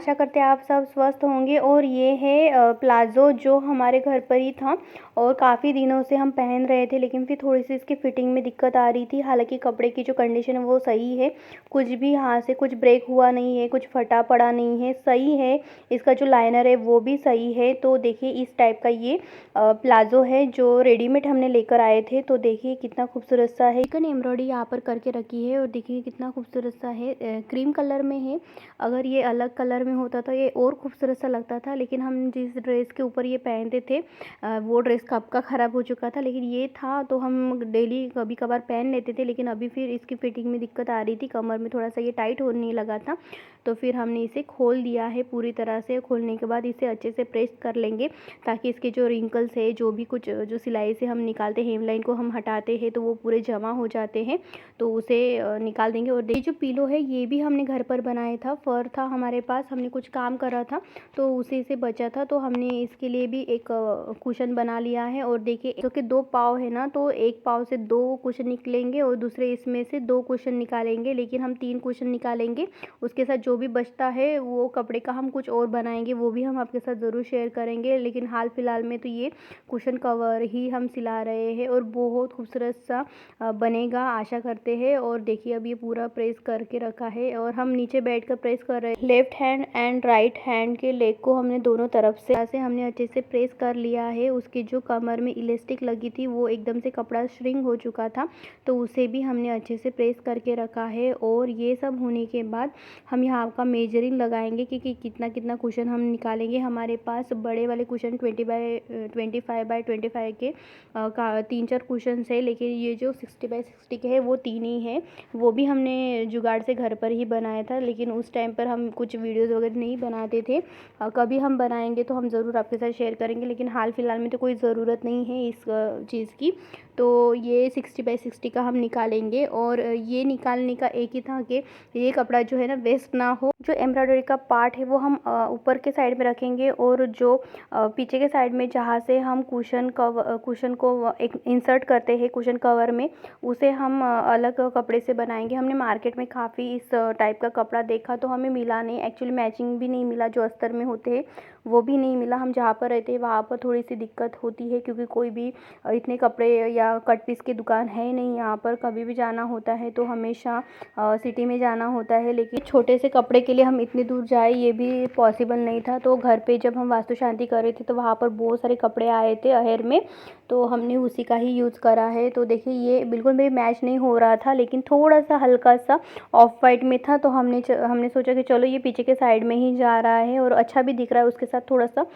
आशा करते हैं आप सब स्वस्थ होंगे। और ये है प्लाज़ो जो हमारे घर पर ही था और काफ़ी दिनों से हम पहन रहे थे, लेकिन फिर थोड़ी-सी इसकी फ़िटिंग में दिक्कत आ रही थी। हालाँकि कपड़े की जो कंडीशन है वो सही है, कुछ भी यहाँ से कुछ ब्रेक हुआ नहीं है, कुछ फटा पड़ा नहीं है, सही है। इसका जो लाइनर है वो भी सही है। तो देखिए इस टाइप का ये प्लाज़ो है जो रेडीमेड हमने लेकर आए थे। तो देखिए कितना खूबसूरत सा है, चिकन एम्ब्रॉयडरी यहाँ पर करके रखी है और देखिए कितना खूबसूरत सा है। क्रीम कलर में है। अगर ये अलग कलर में होता तो ये और खूबसूरत सा लगता था, लेकिन हम जिस ड्रेस के ऊपर ये पहनते थे वो ड्रेस कब का ख़राब हो चुका था, लेकिन ये था तो हम डेली कभी कभार पहन लेते थे। लेकिन अभी फिर इसकी फ़िटिंग में दिक्कत आ रही थी, कमर में थोड़ा सा ये टाइट होने लगा था, तो फिर हमने इसे खोल दिया है पूरी तरह से। खोलने के बाद इसे अच्छे से प्रेस कर लेंगे ताकि इसके जो रिंकल्स है, जो भी कुछ जो सिलाई से हम निकालते हैं, हेमलाइन को हम हटाते हैं तो वो पूरे जमा हो जाते हैं, तो उसे निकाल देंगे। और ये जो पिलो है ये भी हमने घर पर बनाया था, फर था हमारे पास, हमने कुछ काम करा था तो उसी से बचा था, तो हमने इसके लिए भी एक कुशन बना लिया है। और देखिए जो कि 2 पाँव है ना, तो एक पाँव से 2 कुशन निकलेंगे और दूसरे इसमें से 2 कुशन निकालेंगे, लेकिन हम 3 कुशन निकालेंगे। उसके साथ जो भी बचता है वो कपड़े का हम कुछ और बनाएंगे, वो भी हम आपके साथ ज़रूर शेयर करेंगे। लेकिन हाल फिलहाल में तो ये कुशन कवर ही हम सिला रहे हैं और बहुत खूबसूरत सा बनेगा आशा करते हैं। और देखिए अब ये पूरा प्रेस करके रखा है और हम नीचे बैठकर प्रेस कर रहे हैं। Left hand and right hand के लेग को हमने दोनों तरफ से हमने अच्छे से प्रेस कर लिया है। उसकी जो कमर में इलास्टिक लगी थी वो एकदम से कपड़ा श्रिंक हो चुका था, तो उसे भी हमने अच्छे से प्रेस करके रखा है। और ये सब होने के बाद हम यहाँ का मेजरिंग लगाएंगे कि कितना कितना कुशन हम निकालेंगे। हमारे पास बड़े वाले कुशन 25x25 के 3-4 कुशन है, लेकिन ये जो 60x60 के है वो 3 ही है। वो भी हमने जुगाड़ से घर पर ही बनाया था, लेकिन उस टाइम पर हम कुछ वीडियोस वगैरह नहीं बनाते थे। कभी हम बनाएंगे तो हम ज़रूर आपके साथ शेयर करेंगे, लेकिन हाल फिलहाल में तो कोई ज़रूरत नहीं है इस चीज़ की। तो ये 60x60 का हम निकालेंगे और ये निकालने का एक ही था कि ये कपड़ा जो है ना वेस्ट ना हो। जो एम्ब्रॉयडरी का पार्ट है वो हम ऊपर के साइड में रखेंगे और जो पीछे के साइड में जहाँ से हम कुशन को एक इंसर्ट करते हैं कुशन कवर में, उसे हम अलग कपड़े से बनाएंगे। हमने मार्केट में काफ़ी इस टाइप का कपड़ा देखा तो हमें मिला नहीं, एक्चुअली मैचिंग भी नहीं मिला, जो अस्तर में होते हैं वो भी नहीं मिला। हम जहाँ पर रहते हैं वहाँ पर थोड़ी सी दिक्कत होती है, क्योंकि कोई भी इतने कपड़े या कट पीस की दुकान है नहीं यहाँ पर। कभी भी जाना होता है तो हमेशा सिटी में जाना होता है, लेकिन छोटे से कपड़े के लिए हम इतनी दूर जाए ये भी पॉसिबल नहीं था। तो घर पे जब हम वास्तु शांति कर रहे थे तो वहाँ पर बहुत सारे कपड़े आए थे अहेर में, तो हमने उसी का ही यूज़ करा है। तो देखिए ये बिल्कुल भी मैच नहीं हो रहा था, लेकिन थोड़ा सा हल्का सा ऑफ वाइट में था, तो हमने सोचा कि चलो ये पीछे के साइड में ही जा रहा है और अच्छा भी दिख रहा है। उसके साथ थोड़ा सा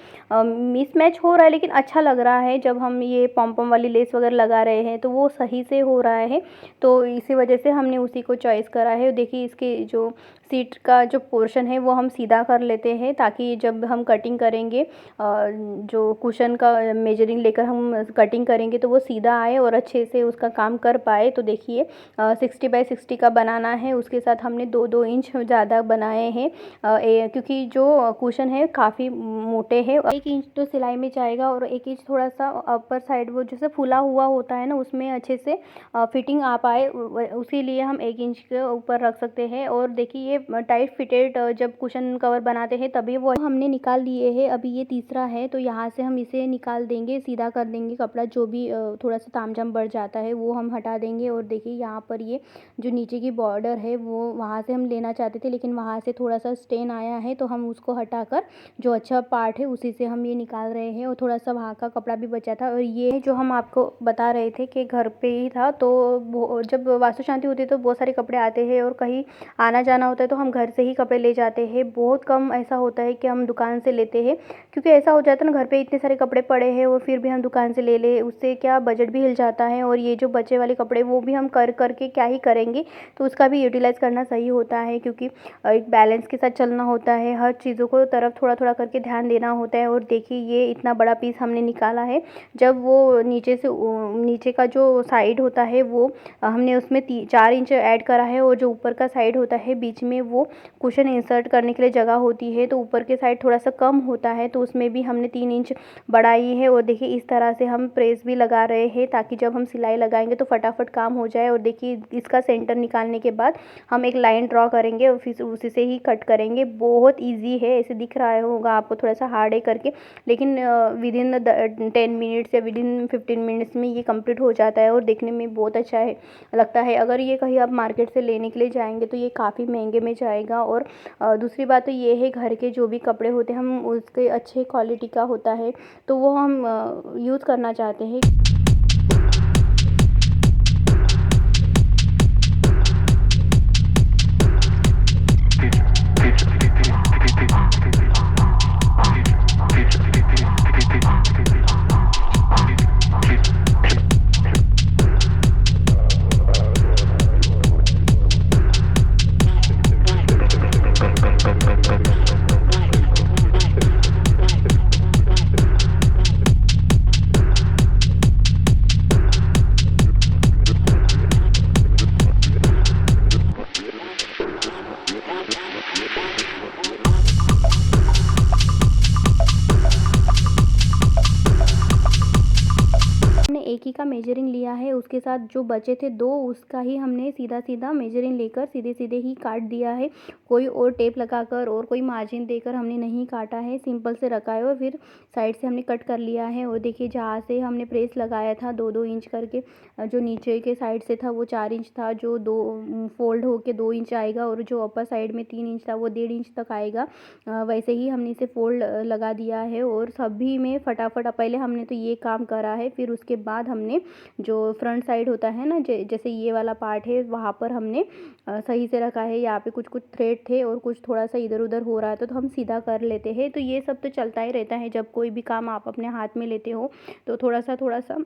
मिसमैच हो रहा है, लेकिन अच्छा लग रहा है। जब हम ये पॉम पॉम वाली लेस वगैरह लगा रहे हैं तो वो सही से हो रहा है, तो इसी वजह से हमने उसी को चॉइस करा है। देखिए इसके जो सीट का जो पोर्शन है वो हम सीधा कर लेते हैं, ताकि जब हम कटिंग करेंगे जो कुशन का मेजरिंग लेकर हम कटिंग करेंगे तो वो सीधा आए और अच्छे से उसका काम कर पाए। तो देखिए 60x60 का बनाना है, उसके साथ हमने 2-2 इंच ज़्यादा बनाए हैं क्योंकि जो कुशन है काफ़ी मोटे हैं। 1 इंच तो सिलाई में जाएगा और 1 इंच थोड़ा सा अपर साइड वो जैसे फुला हुआ होता है ना, उसमें अच्छे से फिटिंग आ पाए, उसी लिए हम 1 इंच के ऊपर रख सकते हैं। और देखिए ये टाइट फिटेड जब कुशन कवर बनाते हैं तभी वो हमने निकाल लिए हैं। अभी ये तीसरा है तो यहाँ से हम इसे निकाल देंगे, सीधा कर देंगे कपड़ा, जो भी थोड़ा सा तामझाम बढ़ जाता है वो हम हटा देंगे। और देखिए यहाँ पर ये जो नीचे की बॉर्डर है वो वहाँ से हम लेना चाहते थे, लेकिन वहाँ से थोड़ा सा स्टेन आया है, तो हम उसको हटाकर जो अच्छा पार्ट है उसी से हम ये निकाल रहे हैं। और थोड़ा सा वहाँ का कपड़ा भी बचा था। और ये जो हम आपको बता रहे थे कि घर पे ही था, तो जब वास्तु शांति होती है तो बहुत सारे कपड़े आते हैं और कहीं आना जाना होता है तो हम घर से ही कपड़े ले जाते हैं। बहुत कम ऐसा होता है कि हम दुकान से लेते हैं, क्योंकि ऐसा हो जाता है ना घर पे इतने सारे कपड़े पड़े हैं और फिर भी हम दुकान से ले ले, उससे क्या बजट भी हिल जाता है। और ये जो बचे वाले कपड़े वो भी हम कर करके क्या ही करेंगे, तो उसका भी यूटिलाइज़ करना सही होता है, क्योंकि एक बैलेंस के साथ चलना होता है, हर चीज़ों को तरफ थोड़ा थोड़ा करके ध्यान देना होता है। और देखिए ये इतना बड़ा पीस हमने निकाला है, जब वो नीचे का जो साइड होता है वो हमने उसमें 4 इंच ऐड करा है, और जो ऊपर का साइड होता है बीच में में वो कुशन इंसर्ट करने के लिए जगह होती है, तो ऊपर के साइड थोड़ा सा कम होता है, तो उसमें भी हमने 3 इंच बढ़ाई है। और देखिए इस तरह से हम प्रेस भी लगा रहे हैं ताकि जब हम सिलाई लगाएंगे तो फटाफट काम हो जाए। और देखिए इसका सेंटर निकालने के बाद हम एक लाइन ड्रॉ करेंगे और फिर उसी से ही कट करेंगे। बहुत ईजी है, ऐसे दिख रहा होगा आपको थोड़ा सा हार्ड है करके, लेकिन विदिन 10 मिनट्स या विदिन 15 मिनट्स में ये कंप्लीट हो जाता है और देखने में बहुत अच्छा है लगता है। अगर ये कहीं आप मार्केट से लेने के लिए जाएंगे तो ये काफ़ी महंगे में जाएगा। और दूसरी बात तो ये है, घर के जो भी कपड़े होते हैं हम उसके अच्छे क्वालिटी का होता है तो वो हम यूज़ करना चाहते हैं। एक ही का मेजरिंग लिया है, उसके साथ जो बचे थे 2 उसका ही हमने सीधा सीधा मेजरिंग लेकर सीधे सीधे ही काट दिया है। कोई और टेप लगाकर और कोई मार्जिन देकर हमने नहीं काटा है, सिंपल से रखा है और फिर साइड से हमने कट कर लिया है। और देखिए जहाँ से हमने प्रेस लगाया था 2-2 इंच करके, जो नीचे के साइड से था वो 4 इंच था, जो 2 फोल्ड होके 2 इंच आएगा और जो अपर साइड में 3 इंच था वो 1.5 इंच तक आएगा। वैसे ही हमने इसे फोल्ड लगा दिया है। और सभी में फटाफट पहले हमने तो ये काम करा है, फिर उसके बाद हमने जो फ्रंट साइड होता है ना, जैसे ये वाला पार्ट है वहाँ पर हमने सही से रखा है। यहाँ पे कुछ कुछ थ्रेड थे और कुछ थोड़ा सा इधर उधर हो रहा था तो हम सीधा कर लेते हैं। तो ये सब तो चलता ही रहता है, जब कोई भी काम आप अपने हाथ में लेते हो तो थोड़ा सा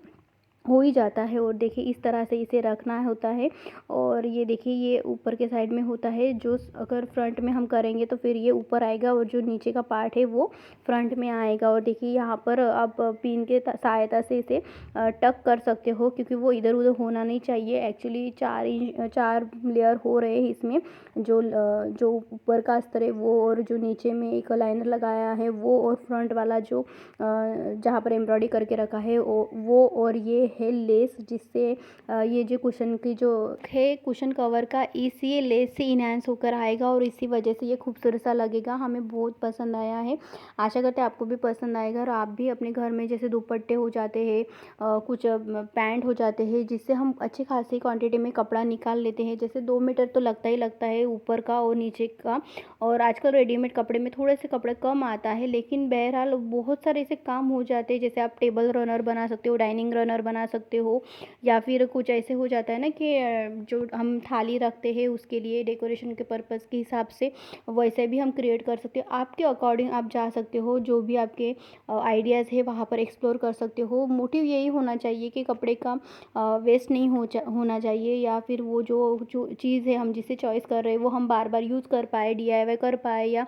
हो ही जाता है। और देखिए इस तरह से इसे रखना होता है। और ये देखिए ये ऊपर के साइड में होता है, जो अगर फ्रंट में हम करेंगे तो फिर ये ऊपर आएगा और जो नीचे का पार्ट है वो फ्रंट में आएगा। और देखिए यहाँ पर आप पिन के सहायता से इसे टक कर सकते हो, क्योंकि वो इधर उधर होना नहीं चाहिए। एक्चुअली 4 लेयर हो रहे हैं इसमें, जो ऊपर का अस्तर है वो, और जो नीचे में एक लाइनर लगाया है वो, और फ्रंट वाला जो जहाँ पर एम्ब्रॉयडरी करके रखा है वो और ये है लेस, जिससे ये जो कुशन की जो है कुशन कवर का इसी लेस से इनहेंस होकर आएगा और इसी वजह से ये खूबसूरत सा लगेगा। हमें बहुत पसंद आया है, आशा करते हैं आपको भी पसंद आएगा। और आप भी अपने घर में जैसे दुपट्टे हो जाते हैं, कुछ पैंट हो जाते हैं, जिससे हम अच्छी खासी क्वांटिटी में कपड़ा निकाल लेते हैं। जैसे 2 मीटर तो लगता ही लगता है ऊपर का और नीचे का, और आजकल रेडीमेड कपड़े में थोड़े से कपड़े कम आता है, लेकिन बहरहाल बहुत सारे ऐसे काम हो जाते हैं। जैसे आप टेबल रनर बना सकते हो, डाइनिंग रनर बना सकते हो, या फिर कुछ ऐसे हो जाता है ना कि जो हम थाली रखते हैं उसके लिए डेकोरेशन के पर्पज़ के हिसाब से, वैसे भी हम क्रिएट कर सकते हो। आपके अकॉर्डिंग आप जा सकते हो, जो भी आपके आइडियाज़ है वहाँ पर एक्सप्लोर कर सकते हो। मोटिव यही होना चाहिए कि कपड़े का वेस्ट नहीं होना चाहिए, या फिर वो जो चीज़ है हम जिसे चॉइस कर रहे हैं वो हम बार बार यूज़ कर पाए, DIY कर पाए, या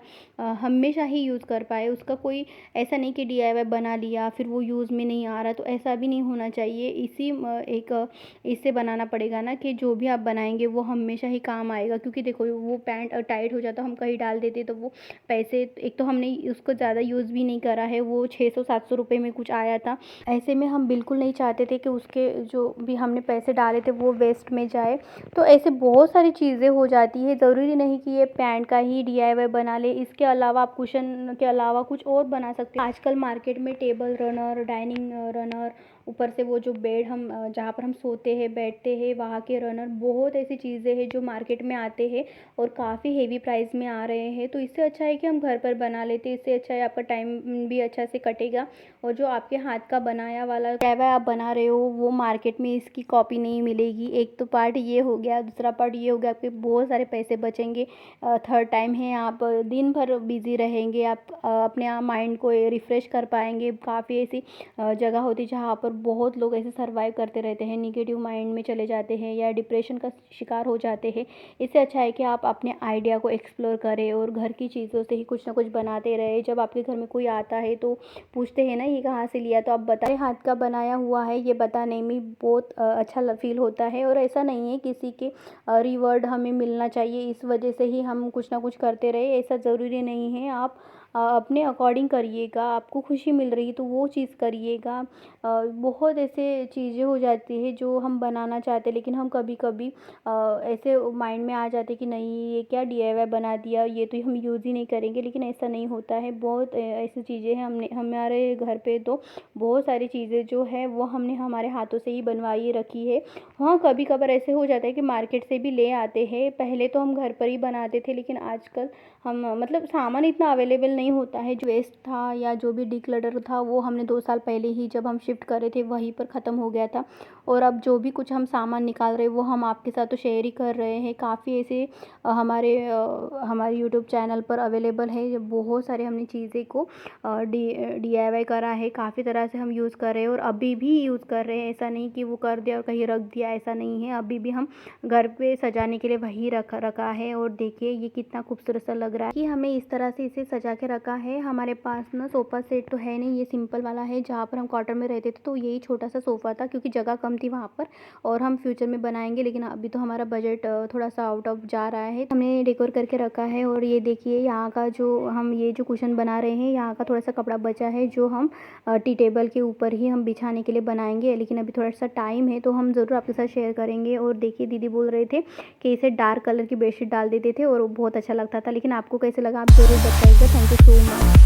हमेशा ही यूज़ कर पाए। उसका कोई ऐसा नहीं कि DIY बना लिया फिर वो यूज़ में नहीं आ रहा, तो ऐसा भी नहीं होना चाहिए। इससे बनाना पड़ेगा ना कि जो भी आप बनाएंगे वो हमेशा ही काम आएगा। क्योंकि देखो वो पैंट टाइट हो जाता, हम कहीं डाल देते तो वो पैसे, एक तो हमने उसको ज़्यादा यूज़ भी नहीं करा है, वो 600-700 रुपये में कुछ आया था। ऐसे में हम बिल्कुल नहीं चाहते थे कि उसके जो भी हमने पैसे डाले थे वो वेस्ट में जाए। तो ऐसे बहुत सारी चीज़ें हो जाती है, ज़रूरी नहीं कि ये पैंट का ही DIY बना ले। इसके अलावा आप कुशन के अलावा कुछ और बना सकते हैं। आजकल मार्केट में टेबल रनर, डाइनिंग रनर, ऊपर से वो जो बेड हम जहाँ पर हम सोते हैं बैठते हैं वहाँ के रनर, बहुत ऐसी चीज़ें हैं जो मार्केट में आते हैं और काफ़ी हेवी प्राइस में आ रहे हैं। तो इससे अच्छा है कि हम घर पर बना लेते हैं। इससे अच्छा है, आपका टाइम भी अच्छा से कटेगा, और जो आपके हाथ का बनाया वाला DIY आप बना रहे हो वो मार्केट में इसकी कॉपी नहीं मिलेगी। एक तो पार्ट ये हो गया, दूसरा पार्ट ये हो गया, आपके बहुत सारे पैसे बचेंगे। थर्ड टाइम है, आप दिन भर बिजी रहेंगे, आप अपने आप माइंड को रिफ़्रेश कर पाएंगे। काफ़ी ऐसी जगह होती है जहाँ पर बहुत लोग ऐसे सर्वाइव करते रहते हैं, नेगेटिव माइंड में चले जाते हैं या डिप्रेशन का शिकार हो जाते हैं। इससे अच्छा है कि आप अपने आइडिया को एक्सप्लोर करें और घर की चीज़ों से ही कुछ ना कुछ बनाते रहे। जब आपके घर में कोई आता है तो पूछते हैं ना ये कहाँ से लिया, तो आप बताएं हाथ का बनाया हुआ है, ये बताने में बहुत अच्छा फील होता है। और ऐसा नहीं है किसी के रिवॉर्ड हमें मिलना चाहिए इस वजह से ही हम कुछ ना कुछ करते रहे, ऐसा ज़रूरी नहीं है। आप अपने अकॉर्डिंग करिएगा, आपको खुशी मिल रही है तो वो चीज़ करिएगा। बहुत ऐसे चीज़ें हो जाती है जो हम बनाना चाहते हैं लेकिन हम कभी कभी ऐसे माइंड में आ जाते कि नहीं ये क्या DIY बना दिया, ये तो हम यूज़ ही नहीं करेंगे, लेकिन ऐसा नहीं होता है। बहुत ऐसी चीज़ें हैं, हमने हमारे घर पे तो बहुत सारी चीज़ें जो है वो हमने हमारे हाथों से ही बनवाई रखी है। हाँ, कभी कभार ऐसे हो जाता है कि मार्केट से भी ले आते हैं। पहले तो हम घर पर ही बनाते थे लेकिन आजकल हम मतलब सामान इतना अवेलेबल नहीं होता है। जो वेस्ट था या जो भी डिक्लटर था वो हमने 2 साल पहले ही जब हम शिफ्ट करे थे वहीं पर ख़त्म हो गया था। और अब जो भी कुछ हम सामान निकाल रहे हैं वो हम आपके साथ तो शेयर ही कर रहे हैं। काफ़ी ऐसे हमारे यूट्यूब चैनल पर अवेलेबल है। ये बहुत सारे हमने चीज़ें को DIY करा है, काफ़ी तरह से हम यूज़ कर रहे हैं और अभी भी यूज़ कर रहे हैं। ऐसा नहीं कि वो कर दिया और कहीं रख दिया, ऐसा नहीं है। अभी भी हम घर पे सजाने के लिए वही रखा है। और देखिए ये कितना खूबसूरत सा लग रहा है कि हमें इस तरह से इसे सजा के रखा है। हमारे पास ना सोफ़ा सेट तो है नहीं, ये सिंपल वाला है। जहाँ पर हम क्वार्टर में रहते थे तो यही छोटा सा सोफ़ा था क्योंकि जगह कम थी वहाँ पर, और हम फ्यूचर में बनाएंगे लेकिन अभी तो हमारा बजट थोड़ा सा आउट ऑफ जा रहा है। हमने डेकोर करके रखा है। और ये देखिए यहाँ का जो हम ये जो कुशन बना रहे हैं, यहाँ का थोड़ा सा कपड़ा बचा है जो हम टी टेबल के ऊपर ही हम बिछाने के लिए बनाएंगे, लेकिन अभी थोड़ा सा टाइम है तो हम ज़रूर आपके साथ शेयर करेंगे। और देखिए दीदी बोल रहे थे कि इसे डार्क कलर की बेडशीट डाल देते थे और वो बहुत अच्छा लगता था, लेकिन आपको कैसे लगा आप ज़रूर बताइएगा। Thank you so much.